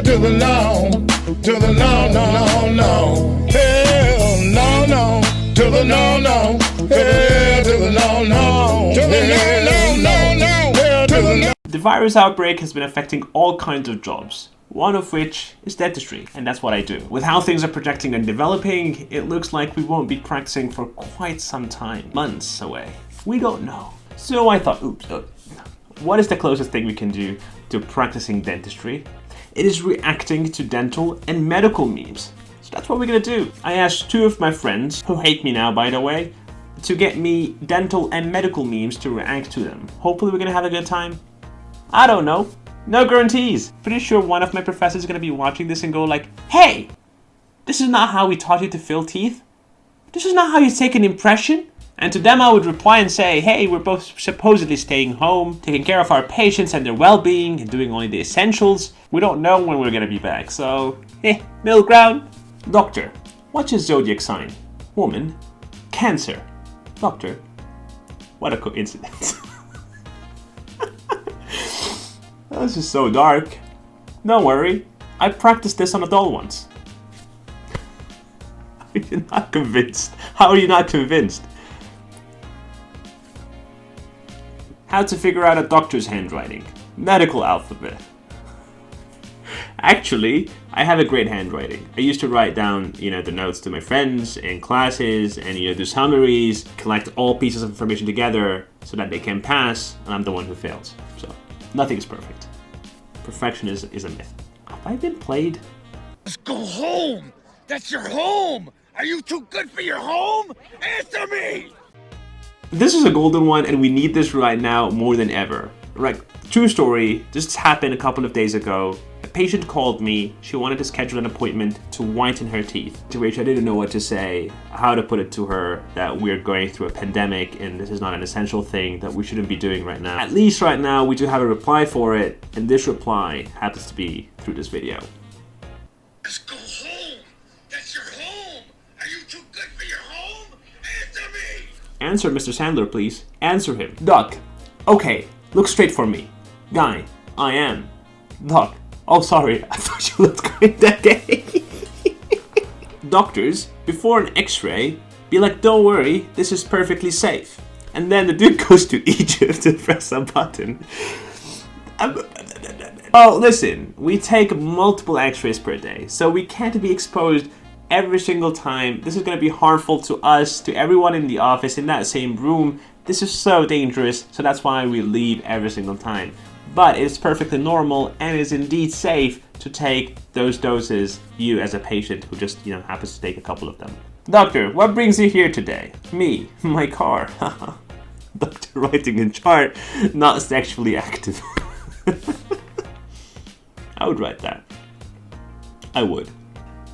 Hell to the no, to the no, no, no, no. Hell no, no, to the no, no. Hell to the no, no, to the no, no, no, no. Hell to the no. The virus outbreak has been affecting all kinds of jobs, one of which is dentistry, and that's what I do. With how things are projecting and developing, it looks like we won't be practicing for quite some time, months away. We don't know. So I thought, what is the closest thing we can do to practicing dentistry? It is reacting to dental and medical memes. So that's what we're gonna do. I asked two of my friends, who hate me now by the way, to get me dental and medical memes to react to them. Hopefully we're gonna have a good time. I don't know. No guarantees. Pretty sure one of my professors is gonna be watching this and go like, hey, this is not how we taught you to fill teeth. This is not how you take an impression. And to them I would reply and say, hey, we're both supposedly staying home, taking care of our patients and their well-being and doing only the essentials. We don't know when we're gonna be back, so, middle ground. Doctor, what's your zodiac sign? Woman. Cancer. Doctor, what a coincidence. This is so dark. Don't worry, I practiced this on a doll once. Are you not convinced? How are you not convinced? How to figure out a doctor's handwriting. Medical alphabet. Actually, I have a great handwriting. I used to write down, the notes to my friends in classes and, do summaries, collect all pieces of information together so that they can pass, and I'm the one who fails. So, nothing is perfect. Perfection is a myth. Have I been played? Just go home. That's your home. Are you too good for your home? Answer me. This is a golden one, and we need this right now more than ever. Right, true story, this happened a couple of days ago. A patient called me, she wanted to schedule an appointment to whiten her teeth, to which I didn't know what to say, how to put it to her that we're going through a pandemic and this is not an essential thing that we shouldn't be doing right now. At least right now we do have a reply for it, and this reply happens to be through this video. Just go home. That's your home. Are you too good for your home? Answer me. Answer Mr. Sandler, please. Answer him. Doc. Okay, look straight for me. Guy. I am. Doc. Oh, sorry. I thought you looked great that day. Doctors, before an x-ray, be like, don't worry, this is perfectly safe. And then the dude goes to Egypt to press a button. Oh, listen, we take multiple x-rays per day, so we can't be exposed every single time. This is going to be harmful to us, to everyone in the office, in that same room. This is so dangerous, so that's why we leave every single time. But it's perfectly normal and is indeed safe to take those doses, you as a patient who just, happens to take a couple of them. Doctor, what brings you here today? Me, my car. Doctor writing in chart, not sexually active. I would write that. I would.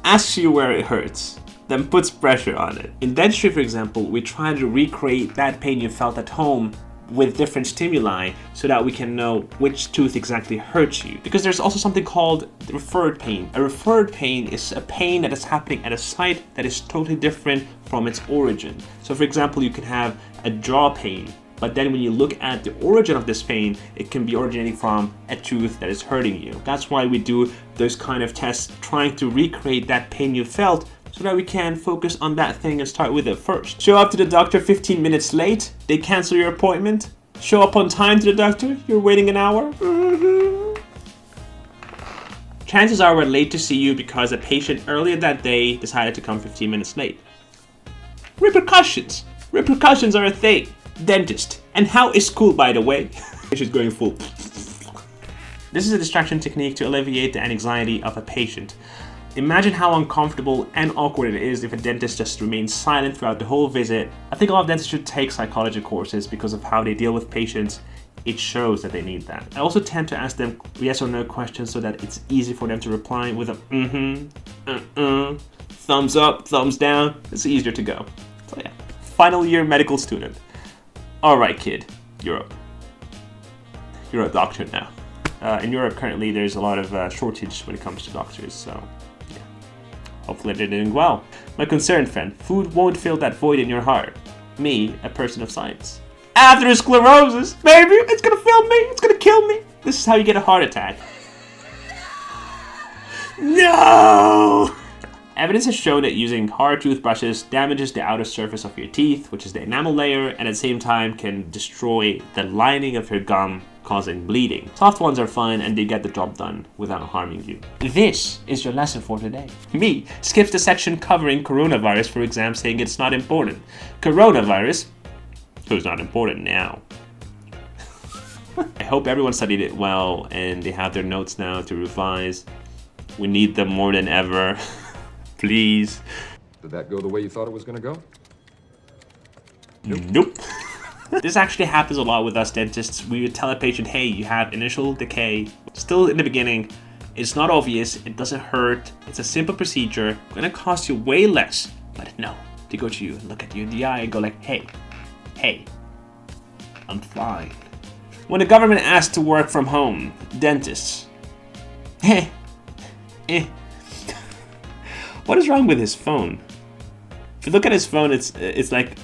Asks you where it hurts, then puts pressure on it. In dentistry, for example, we try to recreate that pain you felt at home with different stimuli so that we can know which tooth exactly hurts you. Because there's also something called referred pain. A referred pain is a pain that is happening at a site that is totally different from its origin. So for example, you can have a jaw pain, but then when you look at the origin of this pain, it can be originating from a tooth that is hurting you. That's why we do those kind of tests, trying to recreate that pain you felt so that we can focus on that thing and start with it first. Show up to the doctor 15 minutes late, they cancel your appointment. Show up on time to the doctor, you're waiting an hour. Chances are we're late to see you because a patient earlier that day decided to come 15 minutes late. Repercussions. Repercussions are a thing. Dentist. And how is school, by the way? She's going full. This is a distraction technique to alleviate the anxiety of a patient. Imagine how uncomfortable and awkward it is if a dentist just remains silent throughout the whole visit. I think a lot of dentists should take psychology courses because of how they deal with patients. It shows that they need that. I also tend to ask them yes or no questions so that it's easy for them to reply with a thumbs up, thumbs down. It's easier to go. So yeah, final year medical student. All right, kid, you're a doctor now. In Europe currently there's a lot of shortage when it comes to doctors, so yeah. Hopefully they're doing well. My concerned friend, food won't fill that void in your heart. Me, a person of science. Atherosclerosis, baby, it's gonna fill me, it's gonna kill me. This is how you get a heart attack. No! Evidence has shown that using hard toothbrushes damages the outer surface of your teeth, which is the enamel layer, and at the same time can destroy the lining of your gum, causing bleeding. Soft ones are fine and they get the job done without harming you. This is your lesson for today. Me skips the section covering coronavirus for exam, saying it's not important. Coronavirus, who's not important now. I hope everyone studied it well and they have their notes now to revise. We need them more than ever. Please. Did that go the way you thought it was going to go? Nope. This actually happens a lot with us dentists. We would tell a patient, hey, you have initial decay. Still in the beginning. It's not obvious. It doesn't hurt. It's a simple procedure. Gonna cost you way less. But no, they go to you and look at you in the eye and go like, hey, I'm fine. When the government asks to work from home, dentists, what is wrong with his phone? If you look at his phone, it's like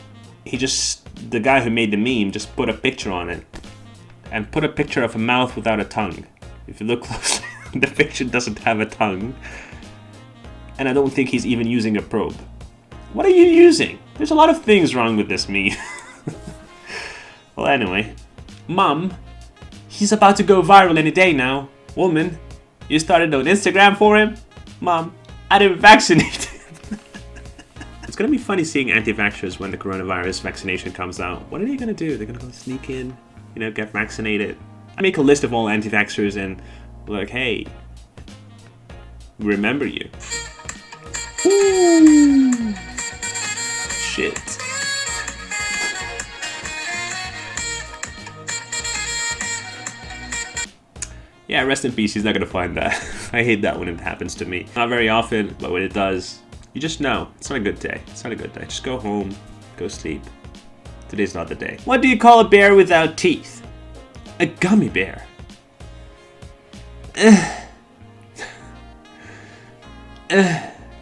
the guy who made the meme just put a picture on it and put a picture of a mouth without a tongue. If you look closely, the picture doesn't have a tongue. And I don't think he's even using a probe. What are you using? There's a lot of things wrong with this meme. Well, anyway. Mom, he's about to go viral any day now. Woman, you started on Instagram for him? Mom, I didn't vaccinate him. It's gonna be funny seeing anti-vaxxers when the coronavirus vaccination comes out. What are they gonna do? They're gonna go sneak in, get vaccinated. I make a list of all anti-vaxxers and be like, hey, we remember you. Ooh. Shit. Yeah, rest in peace, he's not gonna find that. I hate that when it happens to me. Not very often, but when it does, you just know. It's not a good day. It's not a good day. Just go home, go sleep. Today's not the day. What do you call a bear without teeth? A gummy bear.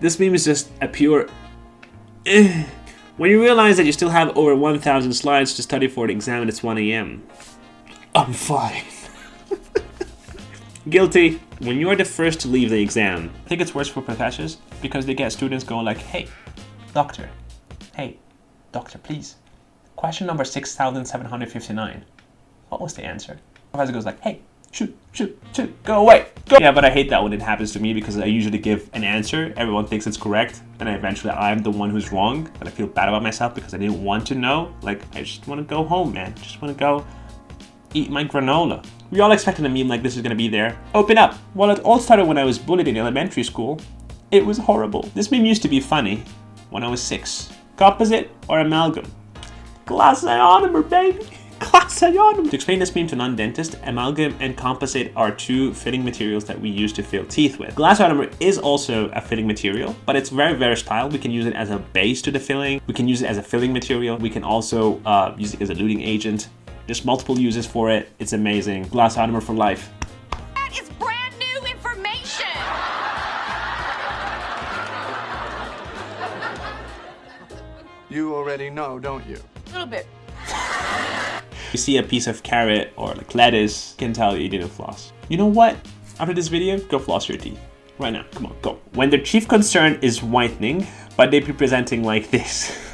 This meme is just a pure When you realize that you still have over 1,000 slides to study for the exam and it's 1 a.m. I'm fine. Guilty. When you are the first to leave the exam, I think it's worse for professors because they get students going like, hey, doctor, please. Question number 6,759. What was the answer? Professor goes like, hey, shoot, go away, go. Yeah, but I hate that when it happens to me because I usually give an answer. Everyone thinks it's correct. And eventually I'm the one who's wrong. And I feel bad about myself because I didn't want to know. Like, I just want to go home, man. Just want to go eat my granola. We all expected a meme like this is gonna be there. Open up. Well, it all started when I was bullied in elementary school. It was horrible. This meme used to be funny when I was 6. Composite or amalgam? Glass ionomer, baby. Glass ionomer. To explain this meme to non-dentists, amalgam and composite are 2 filling materials that we use to fill teeth with. Glass ionomer is also a filling material, but it's very versatile. We can use it as a base to the filling. We can use it as a filling material. We can also use it as a luting agent. There's multiple uses for it. It's amazing. Glass ionomer for life. That is brand new information. You already know, don't you? A little bit. You see a piece of carrot or like lettuce, you can tell you didn't floss. You know what? After this video, go floss your teeth. Right now, come on, go. When their chief concern is whitening, but they be presenting like this.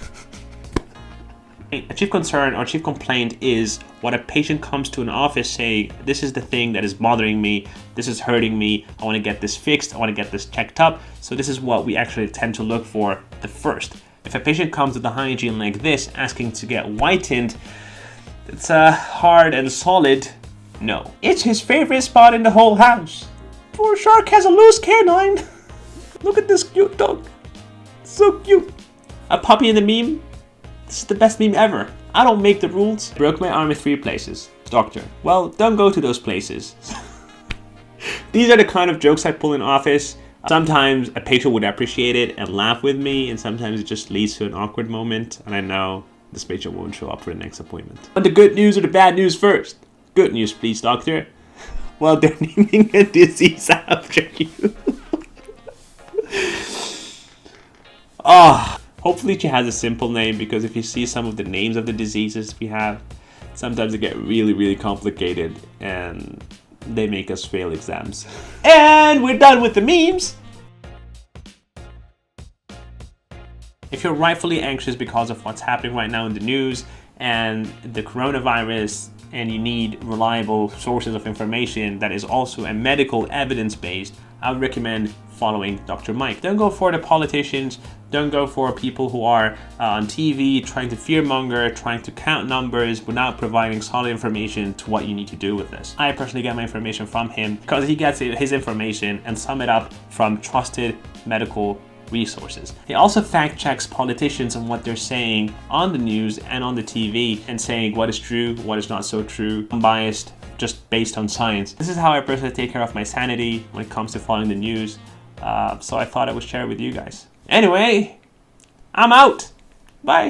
A chief concern or chief complaint is what a patient comes to an office saying, this is the thing that is bothering me, this is hurting me, I want to get this fixed, I want to get this checked up. So this is what we actually tend to look for the first. If a patient comes with the hygiene like this, asking to get whitened, it's a hard and solid no. It's his favorite spot in the whole house. Poor shark has a loose canine. Look at this cute dog. So cute. A puppy in the meme. This is the best meme ever. I don't make the rules. Broke my arm in 3 places. Doctor. Well, don't go to those places. These are the kind of jokes I pull in office. Sometimes a patient would appreciate it and laugh with me, and sometimes it just leads to an awkward moment, and I know this patient won't show up for the next appointment. But the good news or the bad news first? Good news, please, doctor. Well, they're naming a disease after you. Hopefully she has a simple name, because if you see some of the names of the diseases we have, sometimes they get really, really complicated, and they make us fail exams. And we're done with the memes. If you're rightfully anxious because of what's happening right now in the news and the coronavirus, and you need reliable sources of information that is also a medical evidence-based, I would recommend following Dr. Mike. Don't go for the politicians, don't go for people who are on TV trying to fearmonger, trying to count numbers without providing solid information to what you need to do with this. I personally get my information from him because he gets his information and sum it up from trusted medical resources. He also fact checks politicians on what they're saying on the news and on the TV and saying what is true, what is not so true, unbiased, just based on science. This is how I personally take care of my sanity when it comes to following the news. So I thought I would share it with you guys. Anyway, I'm out. Bye.